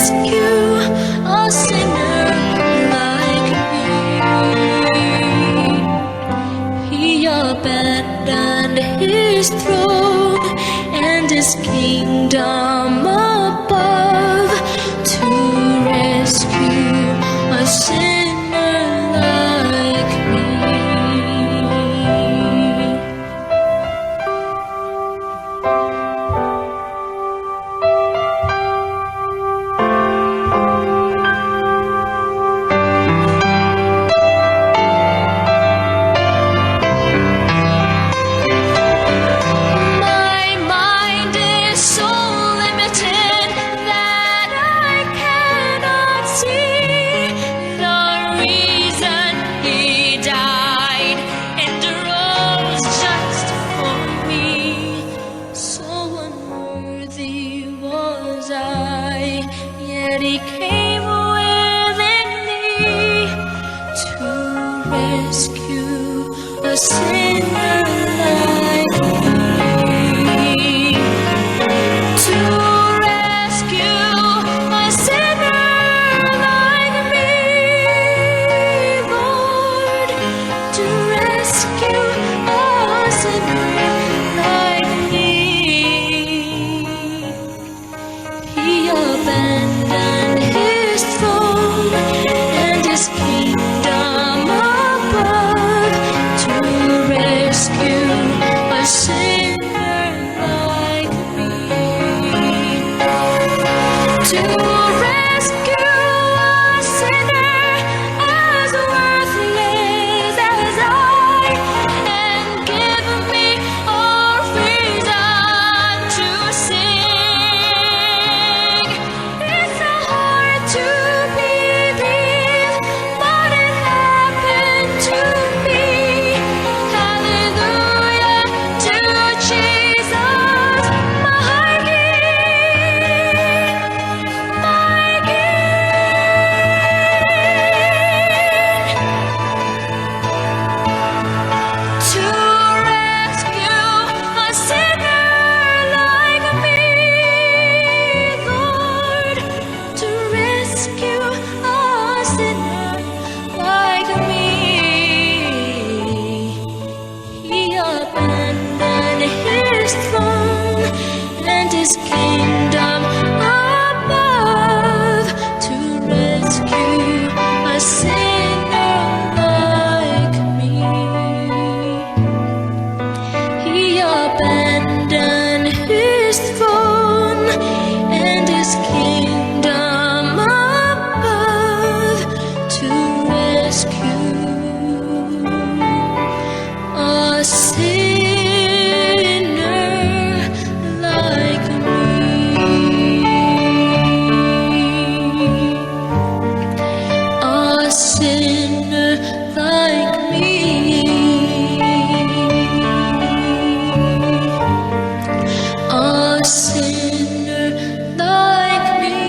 rescue a sinner like me. He abandoned his throne and his kingdom above to rescue a sinner like me. My mind is so limited that I cannot see the reason he died and rose just for me. So unworthy was I, yet he came willingly to rescue a sinner like me. To rescue a sinner like me, Lord. To rescue a sinner like me. He abandoned his throne and his kingdom above to rescue a sinner like me. To rescue a sinner as worthless as I, and give me a reason to sing. It's so hard to believe, but it happened to me. Hallelujah to Jesus, my King, my King. To rescue a sinner like me, Lord. To rescue a sinner like me. He abandoned his throne and his kingdom above to rescue a sinner like me. He abandoned his throne and his kingdom above to rescue a sinner like me. A sinner like me. A sinner like me.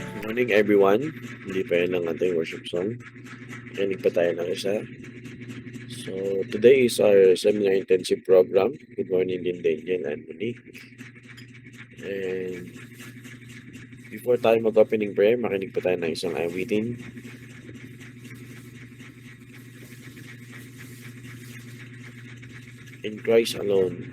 Good morning everyone. Hindi pa yan ang ating worship song. Kinig pa tayo ng isa. So, today is our seminar intensive program. Good morning din Daniel and Monique. And before tayo mag-opening prayer, makinig pa tayo ng isang awitin. In Christ alone.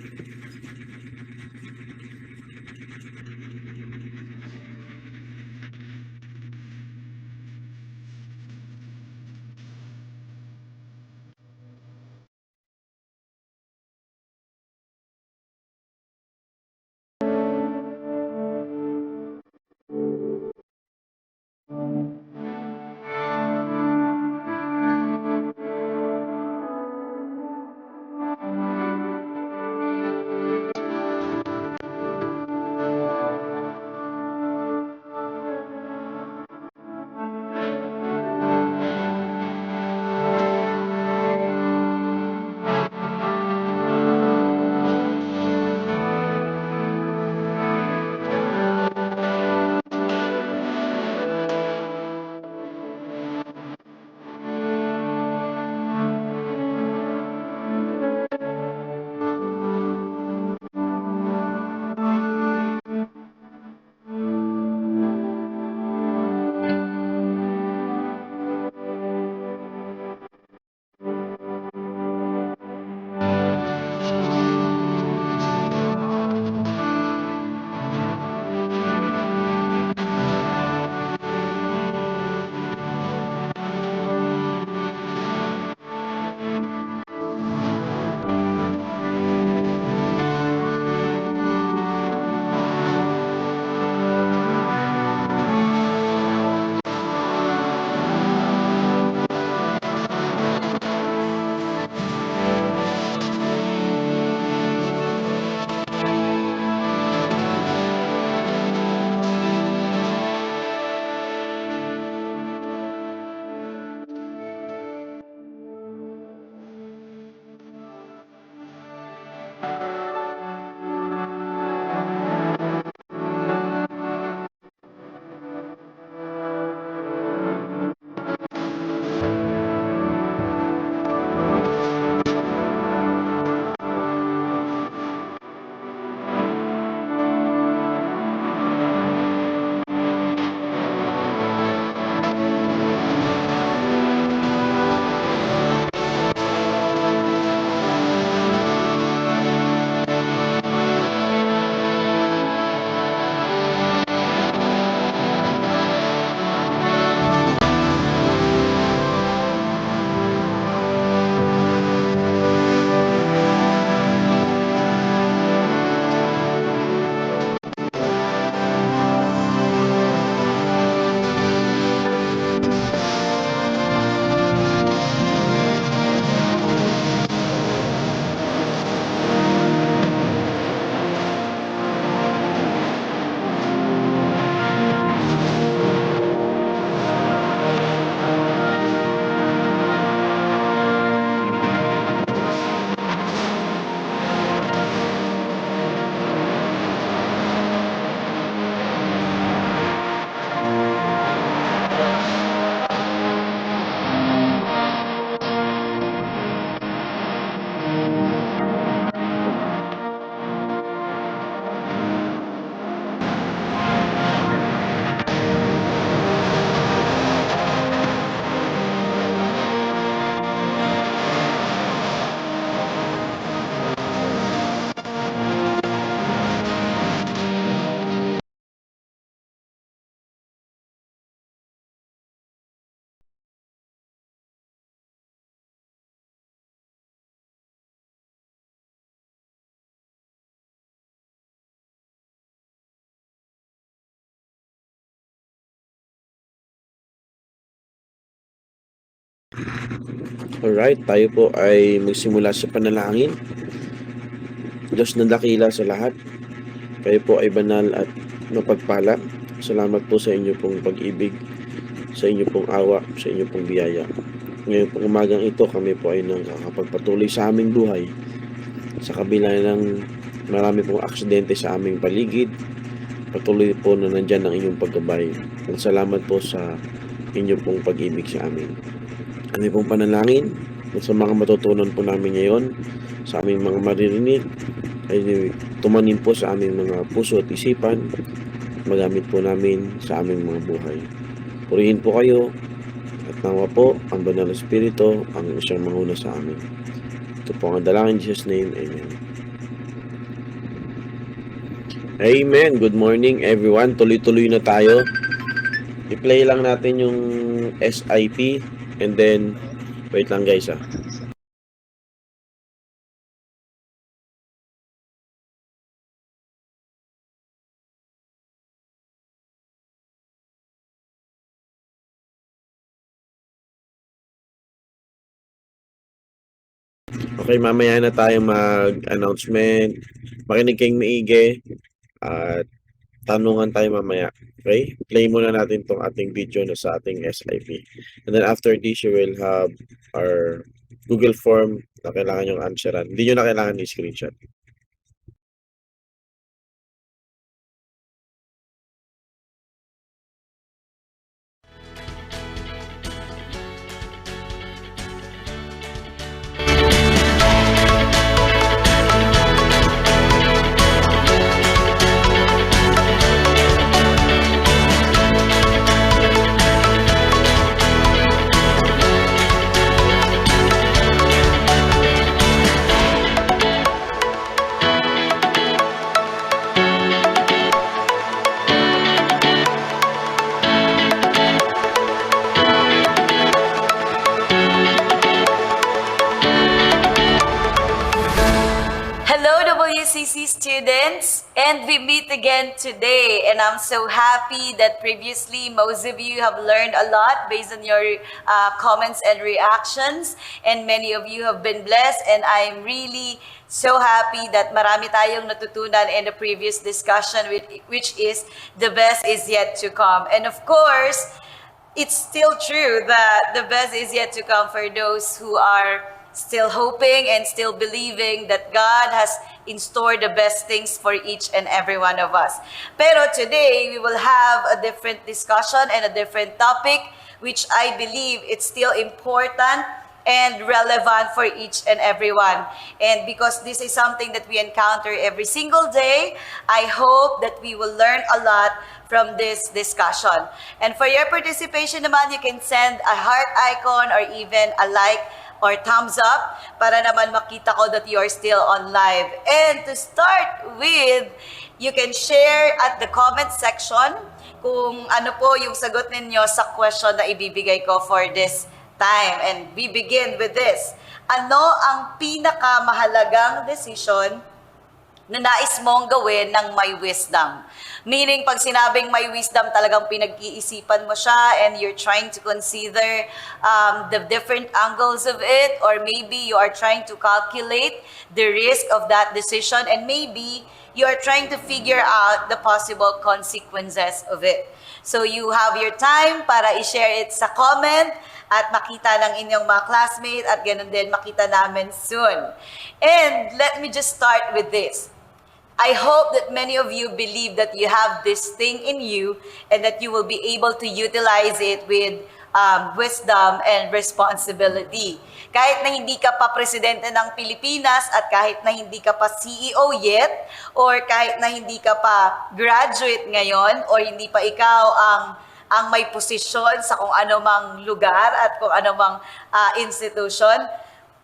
Alright, tayo po ay magsimula sa panalangin. Diyos na dakila sa lahat, kayo po ay banal at mapagpala. Salamat po sa inyo pong pag-ibig, sa inyo pong awa, sa inyo pong biyaya. Ngayon pong umagang ito, kami po ay nakakapagpatuloy sa aming buhay. Sa kabila ng marami pong aksidente sa aming paligid, patuloy po na nandyan ang inyong paggabay. At salamat po sa inyong pong pag-ibig sa amin. Kami pong panalangin sa mga matutunan po namin ngayon, sa aming mga maririnig, ay tumanim po sa aming mga puso at isipan, magamit po namin sa aming mga buhay. Purihin po kayo at nawa po ang banal na Espiritu ang siyang manguna sa amin. Ito po ang dalangin in Jesus' name. Amen. Amen. Good morning everyone. Tuloy-tuloy na tayo. I-play lang natin yung SIP and then wait lang guys . Okay, mamaya na tayo mag-announcement. Makinig kayong maigi at tanungan tayo mamaya. Okay? Play muna natin tong ating video na sa ating SIP. And then after this, you will have our Google form na kailangan yung answeran. Hindi nyo na kailangan i-screenshot. WCC students, and we meet again today, and I'm so happy that previously most of you have learned a lot based on your comments and reactions, and many of you have been blessed, and I'm really so happy that marami tayong natutunan in the previous discussion, which is the best is yet to come. And of course, it's still true that the best is yet to come for those who are still hoping and still believing that God has in store the best things for each and every one of us. Pero today, we will have a different discussion and a different topic, which I believe it's still important and relevant for each and everyone. And because this is something that we encounter every single day, I hope that we will learn a lot from this discussion. And for your participation naman, you can send a heart icon or even a like or thumbs up para naman makita ko that you are still on live. And to start with, you can share at the comment section kung ano po yung sagot ninyo sa question na ibibigay ko for this time. And we begin with this. Ano ang pinakamahalagang decision na nais mong gawin ng may wisdom? Meaning, pag sinabing may wisdom, talagang pinag-iisipan mo siya and you're trying to consider the different angles of it, or maybe you are trying to calculate the risk of that decision, and maybe you are trying to figure out the possible consequences of it. So you have your time para i-share it sa comment at makita ng inyong mga classmates at ganun din makita namin soon. And let me just start with this. I hope that many of you believe that you have this thing in you and that you will be able to utilize it with wisdom and responsibility. Kahit na hindi ka pa presidente ng Pilipinas at kahit na hindi ka pa CEO yet, or kahit na hindi ka pa graduate ngayon, or hindi pa ikaw ang may posisyon sa kung ano mang lugar at kung ano mang institution,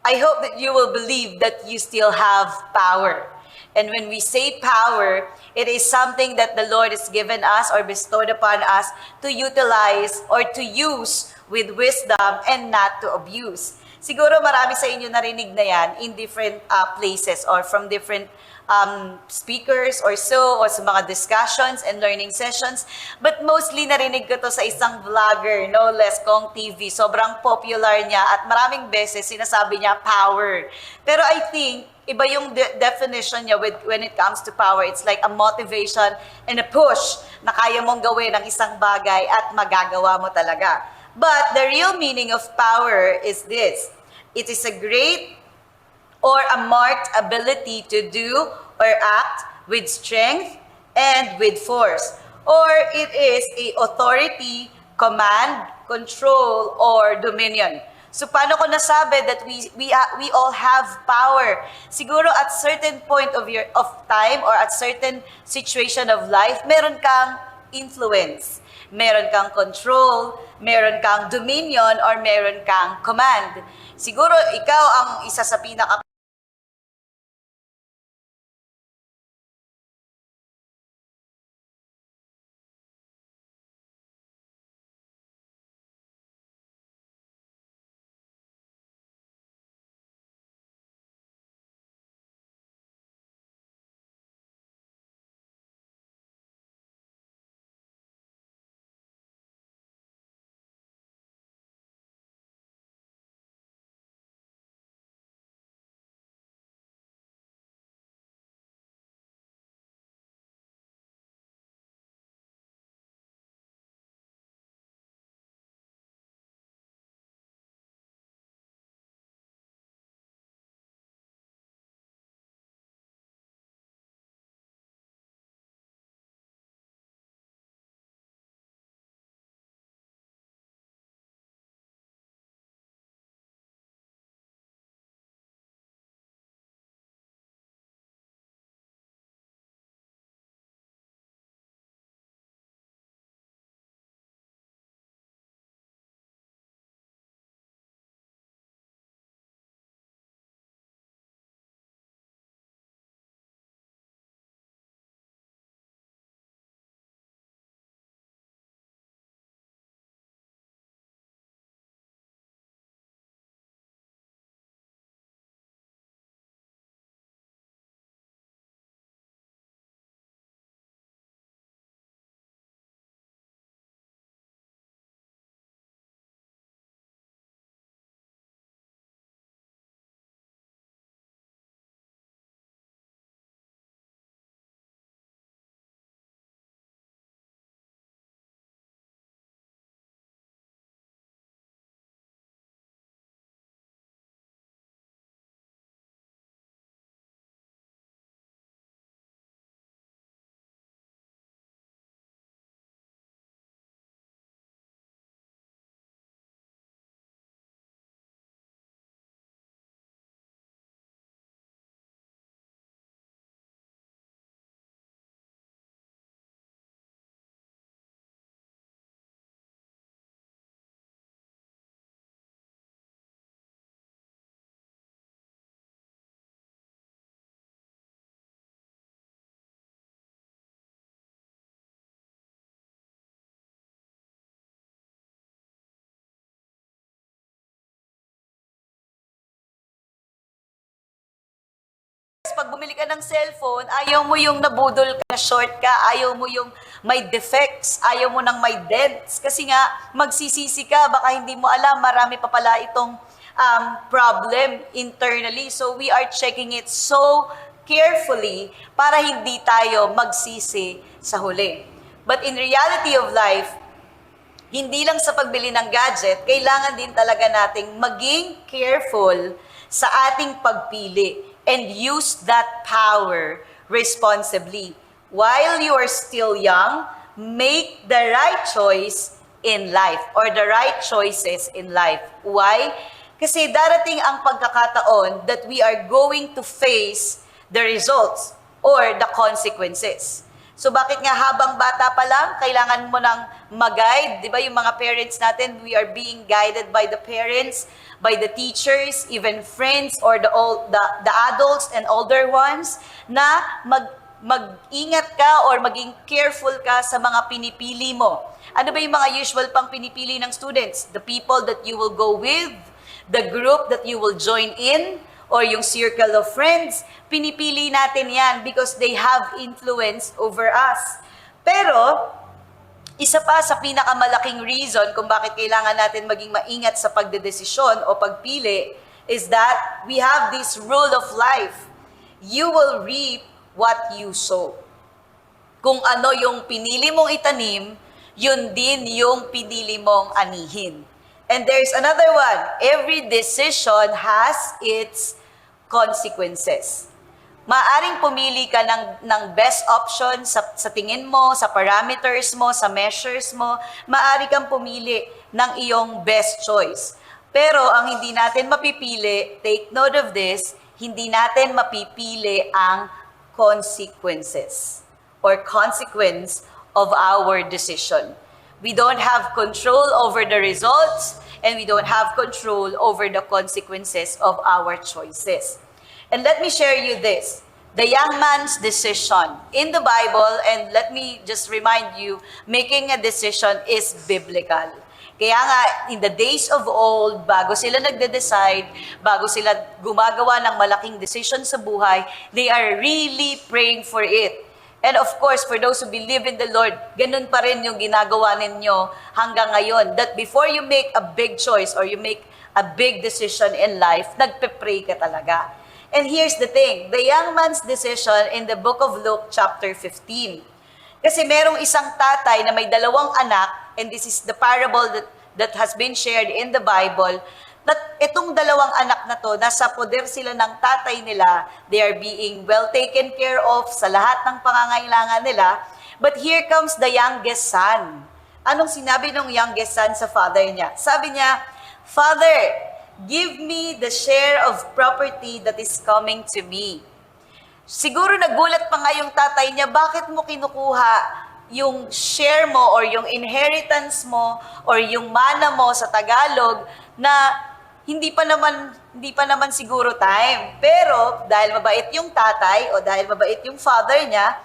I hope that you will believe that you still have power. And when we say power, it is something that the Lord has given us or bestowed upon us to utilize or to use with wisdom and not to abuse. Siguro marami sa inyo narinig na yan in different places or from different speakers or so, or sa mga discussions and learning sessions. But mostly narinig ko to sa isang vlogger, no less Kong TV. Sobrang popular niya at maraming beses sinasabi niya power. Pero I think iba yung definition niya when it comes to power. It's like a motivation and a push na kaya mong gawin ang isang bagay at magagawa mo talaga. But the real meaning of power is this. It is a great or a marked ability to do or act with strength and with force. Or it is a authority, command, control, or dominion. So paano ko nasabi that we all have power? Siguro at certain point of time or at certain situation of life, meron kang influence, meron kang control, meron kang dominion, or meron kang command. Siguro ikaw ang isa sa pinaka pag bumili ka ng cellphone, ayaw mo yung nabudol ka na short ka, ayaw mo yung may defects, ayaw mo ng may dents. Kasi nga, magsisisi ka, baka hindi mo alam, marami pa pala itong problem internally. So we are checking it so carefully para hindi tayo magsisi sa huli. But in reality of life, hindi lang sa pagbili ng gadget, kailangan din talaga nating maging careful sa ating pagpili and use that power responsibly. While you are still young, make the right choice in life or the right choices in life. Why? Kasi darating ang pagkakataon that we are going to face the results or the consequences. So bakit nga habang bata pa lang, kailangan mo nang mag-guide, di ba yung mga parents natin, we are being guided by the parents, by the teachers, even friends, or the adults and older ones, na mag-ingat ka or maging careful ka sa mga pinipili mo. Ano ba yung mga usual pang pinipili ng students? The people that you will go with, the group that you will join in, or yung circle of friends. Pinipili natin yan because they have influence over us. Pero, isa pa sa pinakamalaking reason kung bakit kailangan natin maging maingat sa pagdedesisyon o pagpili is that we have this rule of life. You will reap what you sow. Kung ano yung pinili mong itanim, yun din yung pinili mong anihin. And there's another one. Every decision has its consequences. Maaring pumili ka ng best option sa tingin mo, sa parameters mo, sa measures mo. Maari kang pumili ng iyong best choice. Pero ang hindi natin mapipili, take note of this, hindi natin mapipili ang consequences or consequence of our decision. We don't have control over the results and we don't have control over the consequences of our choices. And let me share you this. The young man's decision in the Bible, and let me just remind you, making a decision is biblical. Kaya nga, in the days of old, bago sila nagde-decide, bago sila gumagawa ng malaking decision sa buhay, they are really praying for it. And of course, for those who believe in the Lord, ganun pa rin yung ginagawa ninyo hanggang ngayon. That before you make a big choice or you make a big decision in life, nagpe-pray ka talaga. And here's the thing, the young man's decision in the book of Luke chapter 15. Kasi merong isang tatay na may dalawang anak, and this is the parable that has been shared in the Bible, that itong dalawang anak na to, nasa poder sila ng tatay nila, they are being well taken care of sa lahat ng pangangailangan nila, but here comes the youngest son. Anong sinabi ng youngest son sa father niya? Sabi niya, "Father, give me the share of property that is coming to me." Siguro nagulat pa nga yung tatay niya, bakit mo kinukuha yung share mo or yung inheritance mo or yung mana mo sa Tagalog na hindi pa naman siguro time. Pero dahil mabait yung tatay o dahil mabait yung father niya,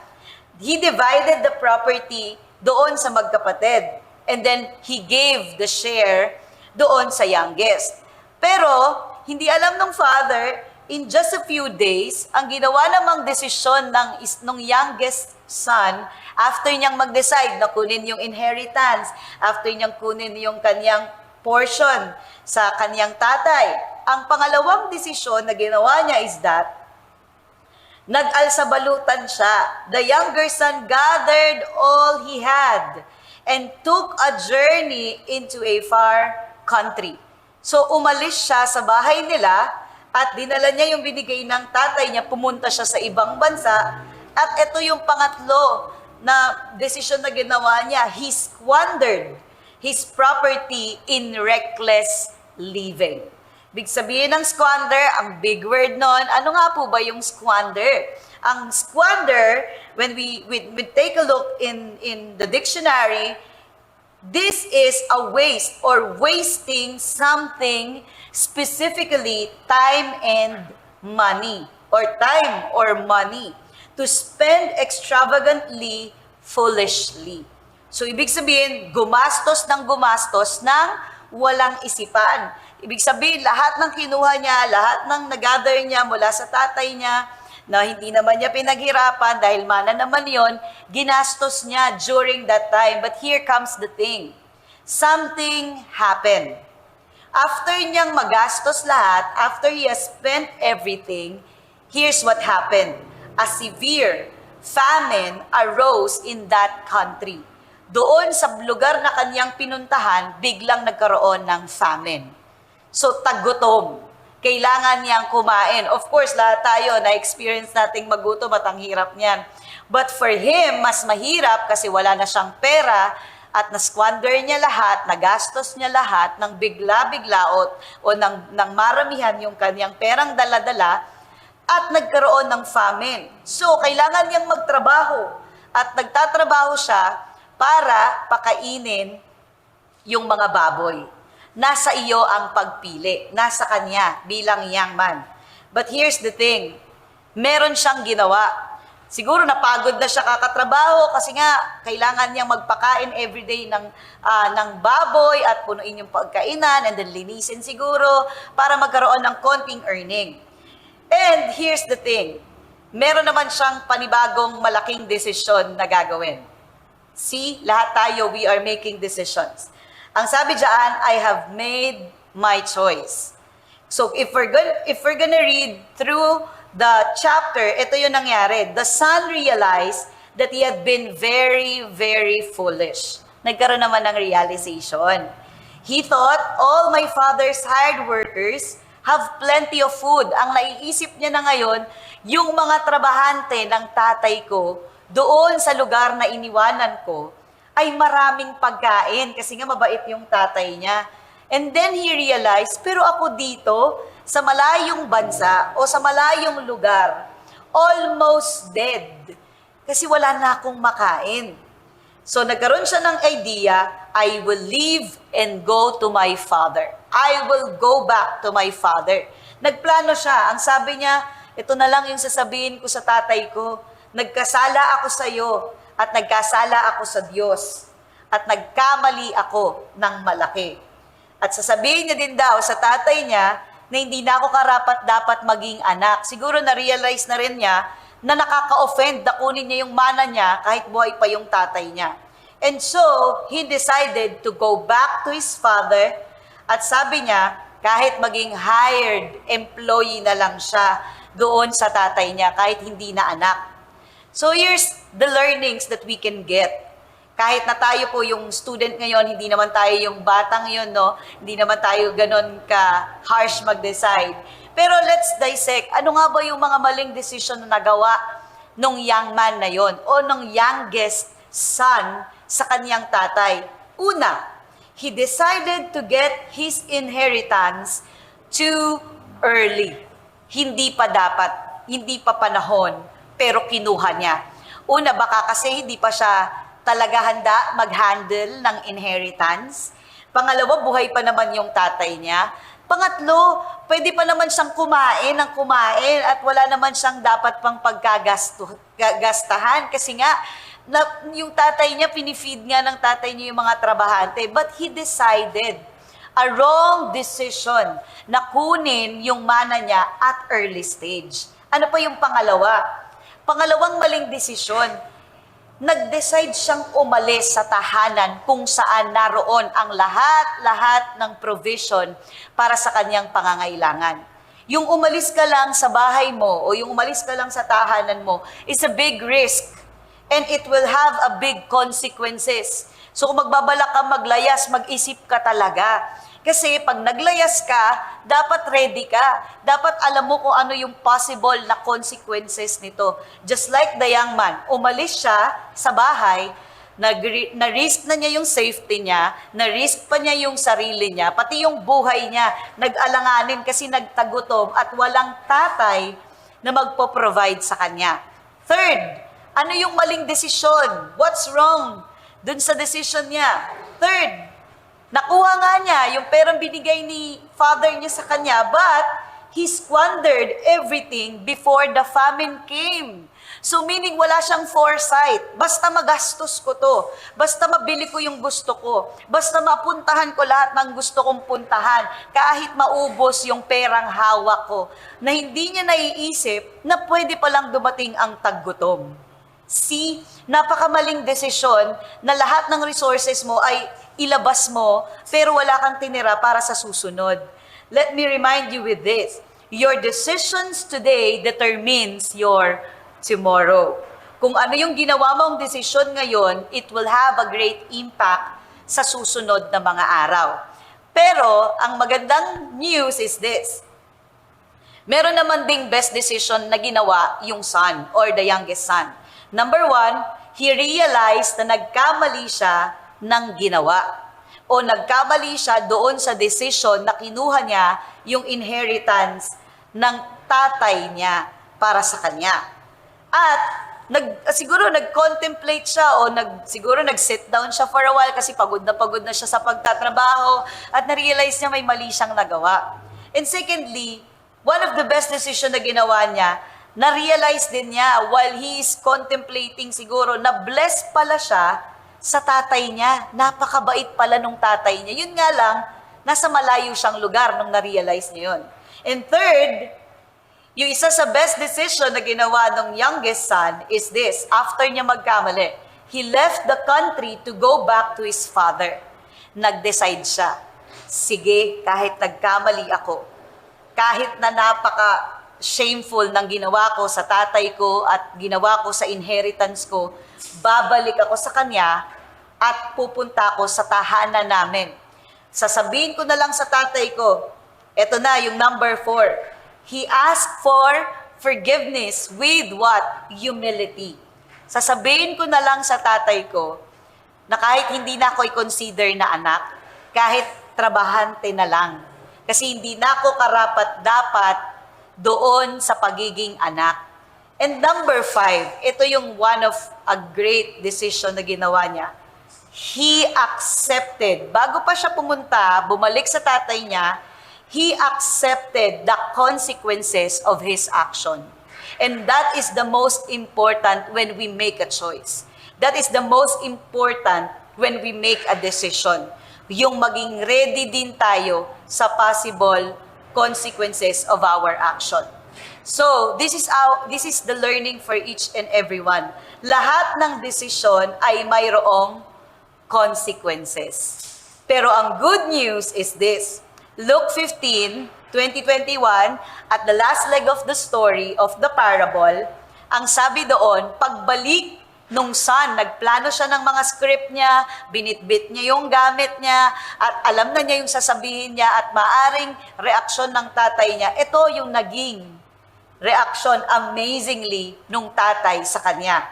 he divided the property doon sa magkapatid. And then he gave the share doon sa youngest. Pero hindi alam ng father, in just a few days, ang ginawa namang desisyon ng youngest son, after niyang mag-decide na kunin yung inheritance, after niyang kunin yung kanyang portion sa kanyang tatay, ang pangalawang desisyon na ginawa niya is that, nag-alsabalutan siya. The younger son gathered all he had and took a journey into a far country. So umalis siya sa bahay nila at dinala niya yung binigay ng tatay niya, pumunta siya sa ibang bansa. At ito yung pangatlo na desisyon na ginawa niya. He squandered his property in reckless living. Big sabihin ng squander, ang big word nun, ano nga po ba yung squander? Ang squander, when we take a look in the dictionary, this is a waste or wasting something, specifically time and money, or time or money, to spend extravagantly, foolishly. So, ibig sabihin, gumastos ng walang isipan. Ibig sabihin, lahat ng kinuha niya, lahat ng nag-gather niya mula sa tatay niya, na hindi naman niya pinaghirapan dahil mana naman yon, ginastos niya during that time. But here comes the thing. Something happened. After niyang magastos lahat, after he has spent everything, here's what happened. A severe famine arose in that country. Doon sa lugar na kanyang pinuntahan, biglang nagkaroon ng famine. So, tagutom. Kailangan niyang kumain. Of course, lahat tayo na-experience nating magutom at ang hirap niyan. But for him, mas mahirap kasi wala na siyang pera at na-squander niya lahat, nagastos niya lahat ng bigla-bigla o ng maramihan yung kanyang perang dala-dala at nagkaroon ng famine. So, kailangan niyang magtrabaho at nagtatrabaho siya para pakainin yung mga baboy. Nasa iyo ang pagpili. Nasa kanya bilang young man. But here's the thing. Meron siyang ginawa. Siguro napagod na siya kakatrabaho kasi nga kailangan niyang magpakain everyday ng baboy at punuin yung pagkainan and then linisin siguro para magkaroon ng konting earning. And here's the thing, meron naman siyang panibagong malaking desisyon na gagawin. See, lahat tayo, we are making decisions. Ang sabi diyan, I have made my choice. So if we're gonna read through the chapter, ito yung nangyari. The son realized that he had been very, very foolish. Nagkaroon naman ng realization. He thought, all my father's hired workers have plenty of food. Ang naiisip niya na ngayon, yung mga trabahante ng tatay ko, doon sa lugar na iniwanan ko, ay maraming pagkain kasi nga mabait yung tatay niya. And then he realized, pero ako dito, sa malayong bansa o sa malayong lugar, almost dead. Kasi wala na akong makain. So nagkaroon siya ng idea, I will leave and go to my father. I will go back to my father. Nagplano siya. Ang sabi niya, ito na lang yung sasabihin ko sa tatay ko. Nagkasala ako sa iyo at nagkasala ako sa Diyos. At nagkamali ako ng malaki. At sasabihin niya din daw sa tatay niya na hindi na ako karapat-dapat maging anak. Siguro na-realize na rin niya na nakaka-offend na kunin niya yung mana niya kahit buhay pa yung tatay niya. And so, he decided to go back to his father at sabi niya, kahit maging hired employee na lang siya doon sa tatay niya, kahit hindi na anak. So here's the learnings that we can get. Kahit na tayo po yung student ngayon, hindi naman tayo yung batang yun, no? Hindi naman tayo ganon ka-harsh mag-decide. Pero let's dissect, ano nga ba yung mga maling decision na nagawa nung young man na yon o nung youngest son sa kanyang tatay? Una, he decided to get his inheritance too early. Hindi pa dapat, hindi pa panahon, pero kinuha niya. Una, baka kasi hindi pa siya talaga handa mag-handle ng inheritance. Pangalawa, buhay pa naman yung tatay niya. Pangatlo, pwede pa naman siyang kumain ng kumain at wala naman siyang dapat pang pagkagastahan kasi nga yung tatay niya, pinifeed nga ng tatay niya yung mga trabahante. But he decided a wrong decision na kunin yung mana niya at early stage. Ano pa yung pangalawa? Pangalawang maling desisyon, nag-decide siyang umalis sa tahanan kung saan naroon ang lahat-lahat ng provision para sa kanyang pangangailangan. Yung umalis ka lang sa bahay mo o yung umalis ka lang sa tahanan mo is a big risk and it will have a big consequences. So kung magbabalak ka maglayas, mag-isip ka talaga. Kasi pag naglayas ka, dapat ready ka. Dapat alam mo kung ano yung possible na consequences nito. Just like the young man, umalis siya sa bahay, na-risk na niya yung safety niya, na-risk pa niya yung sarili niya, pati yung buhay niya, nag-alanganin kasi nagtagutom at walang tatay na magpo-provide sa kanya. Third, ano yung maling desisyon? What's wrong dun sa decision niya? Third, nakuha nga niya yung perang binigay ni father niya sa kanya, but he squandered everything before the famine came. So meaning wala siyang foresight. Basta magastos ko to. Basta mabili ko yung gusto ko. Basta mapuntahan ko lahat ng gusto kong puntahan. Kahit maubos yung perang hawak ko. Na hindi niya naiisip na pwede palang dumating ang taggutom. See, napakamaling desisyon na lahat ng resources mo ay ilabas mo, pero wala kang tinira para sa susunod. Let me remind you with this. Your decisions today determines your tomorrow. Kung ano yung ginawa mong desisyon ngayon, it will have a great impact sa susunod na mga araw. Pero, ang magandang news is this. Meron naman ding best decision na ginawa yung son or the youngest son. Number one, he realized na nagkamali siya ng ginawa. O nagkamali siya doon sa decision na kinuha niya yung inheritance ng tatay niya para sa kanya. At siguro nag-contemplate siya o siguro nag-sit down siya for a while kasi pagod na siya sa pagtatrabaho at na-realize niya may mali siyang nagawa. And secondly, one of the best decision na ginawa niya, na-realize din niya while he is contemplating siguro na blessed pala siya sa tatay niya. Napakabait pala nung tatay niya. Yun nga lang, nasa malayo siyang lugar nung na-realize niya yun. And third, yung isa sa best decision na ginawa ng youngest son is this. After niya magkamali, he left the country to go back to his father. Nag-decide siya, sige, kahit nagkamali ako, kahit na napaka-shameful ng ginawa ko sa tatay ko at ginawa ko sa inheritance ko, babalik ako sa kanya at pupunta ako sa tahanan namin. Sasabihin ko na lang sa tatay ko, eto na yung number 4. He asked for forgiveness with what? Humility. Sasabihin ko na lang sa tatay ko na kahit hindi na ako i-consider na anak, kahit trabahante na lang. Kasi hindi na ako karapat-dapat doon sa pagiging anak. And number 5, ito yung one of a great decision na ginawa niya. He accepted. Bago pa siya pumunta, bumalik sa tatay niya, he accepted the consequences of his action. And that is the most important when we make a choice. That is the most important when we make a decision. Yung maging ready din tayo sa possible consequences of our action. So, this is the learning for each and everyone. Lahat ng desisyon ay mayroong consequences. Pero ang good news is this. Luke 15, 20-21, at the last leg of the story of the parable, ang sabi doon, pagbalik nung son, nagplano siya ng mga script niya, binitbit niya yung gamit niya, at alam na niya yung sasabihin niya, at maaring reaksyon ng tatay niya. Ito yung naging reaksyon amazingly nung tatay sa kanya.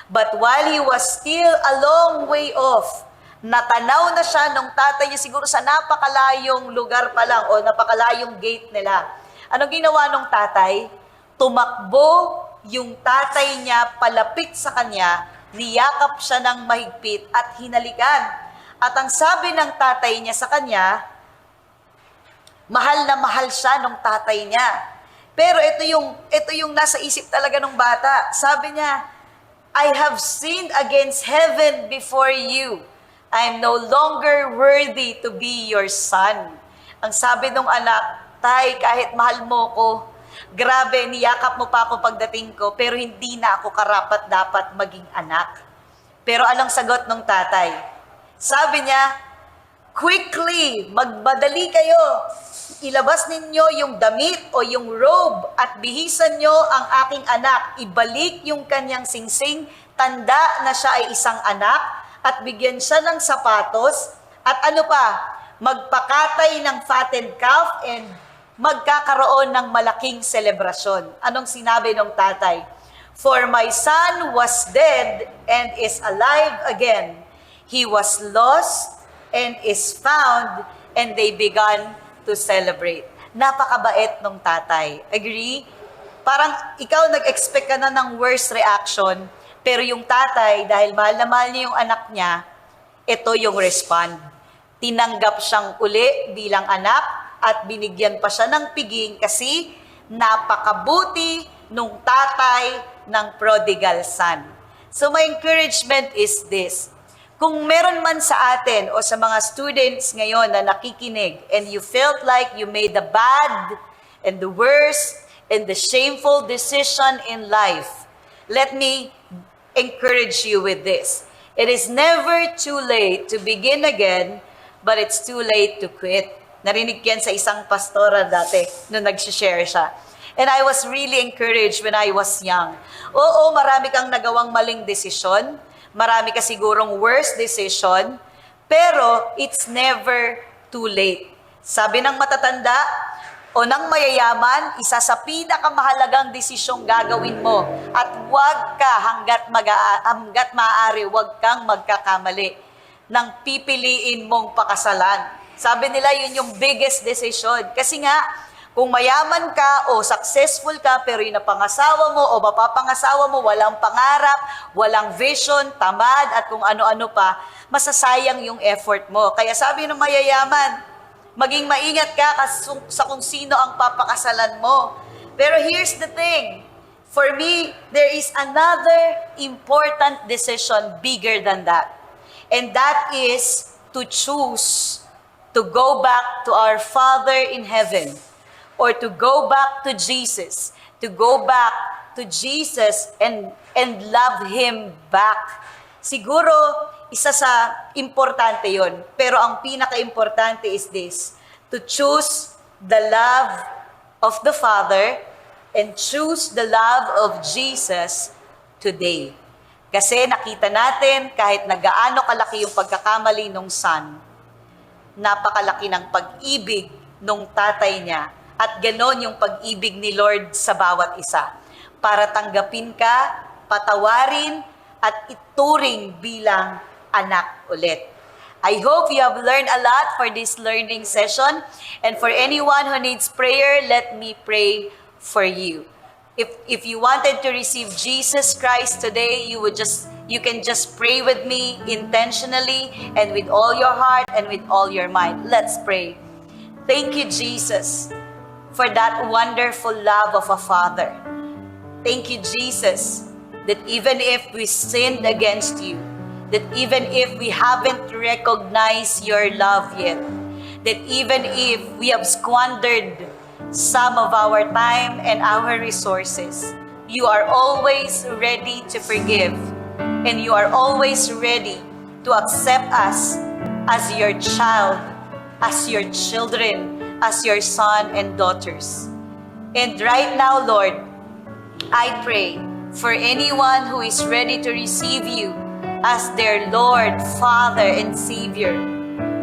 But while he was still a long way off, natanaw na siya nung tatay niya siguro sa napakalayong lugar pa lang o napakalayong gate nila. Anong ginawa nung tatay? Tumakbo yung tatay niya palapit sa kanya, niyakap siya ng mahigpit at hinalikan. At ang sabi ng tatay niya sa kanya, mahal na mahal siya nung tatay niya. Pero ito yung nasa isip talaga ng bata. Sabi niya, I have sinned against heaven before you. I am no longer worthy to be your son. Ang sabi ng anak, tay, kahit mahal mo ko, grabe, niyakap mo pa ako pagdating ko, pero hindi na ako karapat-dapat maging anak. Pero anong sagot ng tatay? Sabi niya, quickly, magbadali kayo. Ilabas ninyo yung damit o yung robe at bihisan nyo ang aking anak. Ibalik yung kanyang singsing, tanda na siya ay isang anak, at bigyan siya ng sapatos, at ano pa, magpakatay ng fattened calf and magkakaroon ng malaking selebrasyon. Anong sinabi ng tatay? For my son was dead and is alive again. He was lost and is found, and they began to celebrate. Napakabait ng tatay. Agree? Parang ikaw nag-expect ka na ng worst reaction, pero yung tatay, dahil mahal na mahal niya yung anak niya, ito yung respond. Tinanggap siyang uli bilang anak at binigyan pa siya ng piging kasi napakabuti nung tatay ng prodigal son. So my encouragement is this. Kung meron man sa atin o sa mga students ngayon na nakikinig and you felt like you made the bad and the worst and the shameful decision in life, let me encourage you with this. It is never too late to begin again, but it's too late to quit. Narinig yan sa isang pastora dati nung nag-share siya. And I was really encouraged when I was young. Oo, marami kang nagawang maling desisyon. Marami ka sigurong worst decision. Pero it's never too late. Sabi ng matatanda, o ng mayayaman, isa sa pinakamahalagang desisyong gagawin mo. At huwag ka hanggat maaari, huwag kang magkakamali ng pipiliin mong pakasalan. Sabi nila, yun yung biggest decision. Kasi nga, kung mayaman ka o successful ka, pero yung napangasawa mo o mapapangasawa mo, walang pangarap, walang vision, tamad, at kung ano-ano pa, masasayang yung effort mo. Kaya sabi ng mayayaman, maging maingat ka sa kung sino ang papakasalan mo. Pero here's the thing, For me, there is another important decision bigger than that. And that is to choose to go back to our Father in heaven, or to go back to Jesus, to go back to Jesus and love Him back. Siguro, isa sa importante yon. Pero ang pinaka-importante is this, to choose the love of the Father and choose the love of Jesus today. Kasi nakita natin, kahit na gaano kalaki yung pagkakamali nung son, napakalaki ng pag-ibig nung tatay niya. At ganon yung pag-ibig ni Lord sa bawat isa. Para tanggapin ka, patawarin, at ituring bilang anak ulit. I hope you have learned a lot for this learning session. And for anyone who needs prayer, let me pray for you. If you wanted to receive Jesus Christ today, you can just pray with me intentionally and with all your heart and with all your mind. Let's pray. Thank you, Jesus, for that wonderful love of a Father. Thank you, Jesus, that even if we sinned against you, that even if we haven't recognized your love yet, that even if we have squandered some of our time and our resources, you are always ready to forgive, and you are always ready to accept us as your child, as your children, as your son and daughters. And right now, Lord, I pray for anyone who is ready to receive you as their Lord, Father, and Savior.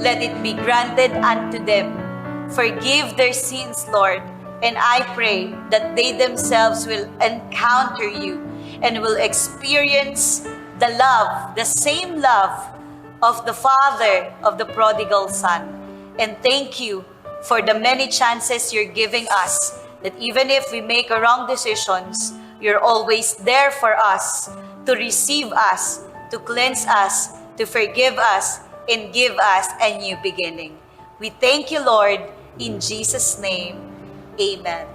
Let it be granted unto them. Forgive their sins, Lord, and I pray that they themselves will encounter you and will experience the love, the same love of the Father of the prodigal son. And thank you for the many chances you're giving us, that even if we make wrong decisions, you're always there for us, to receive us, to cleanse us, to forgive us, and give us a new beginning. We thank you, Lord, in Jesus' name. Amen.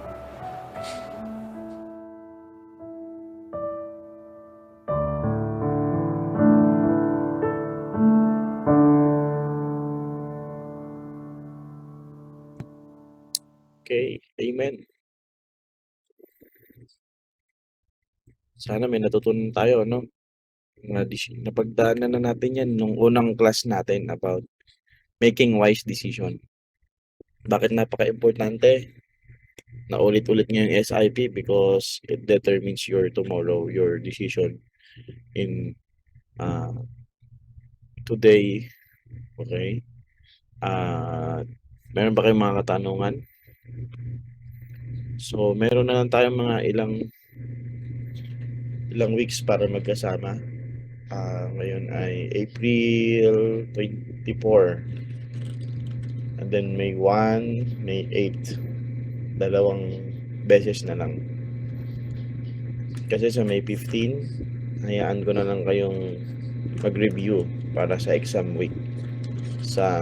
Okay, amen. Sana may natutunan tayo, no? Napagdaanan na natin yan nung unang class natin about making wise decision. Bakit napaka-importante na ulit-ulit ngayon SIP? Because it determines your tomorrow, your decision in today. Okay? Meron ba kayong mga katanungan? So, meron na lang tayong mga ilang weeks para magkasama. Ngayon ay April 24. And then May 1, May 8. Dalawang beses na lang. Kasi sa May 15, hayaan ko na lang kayong mag-review para sa exam week sa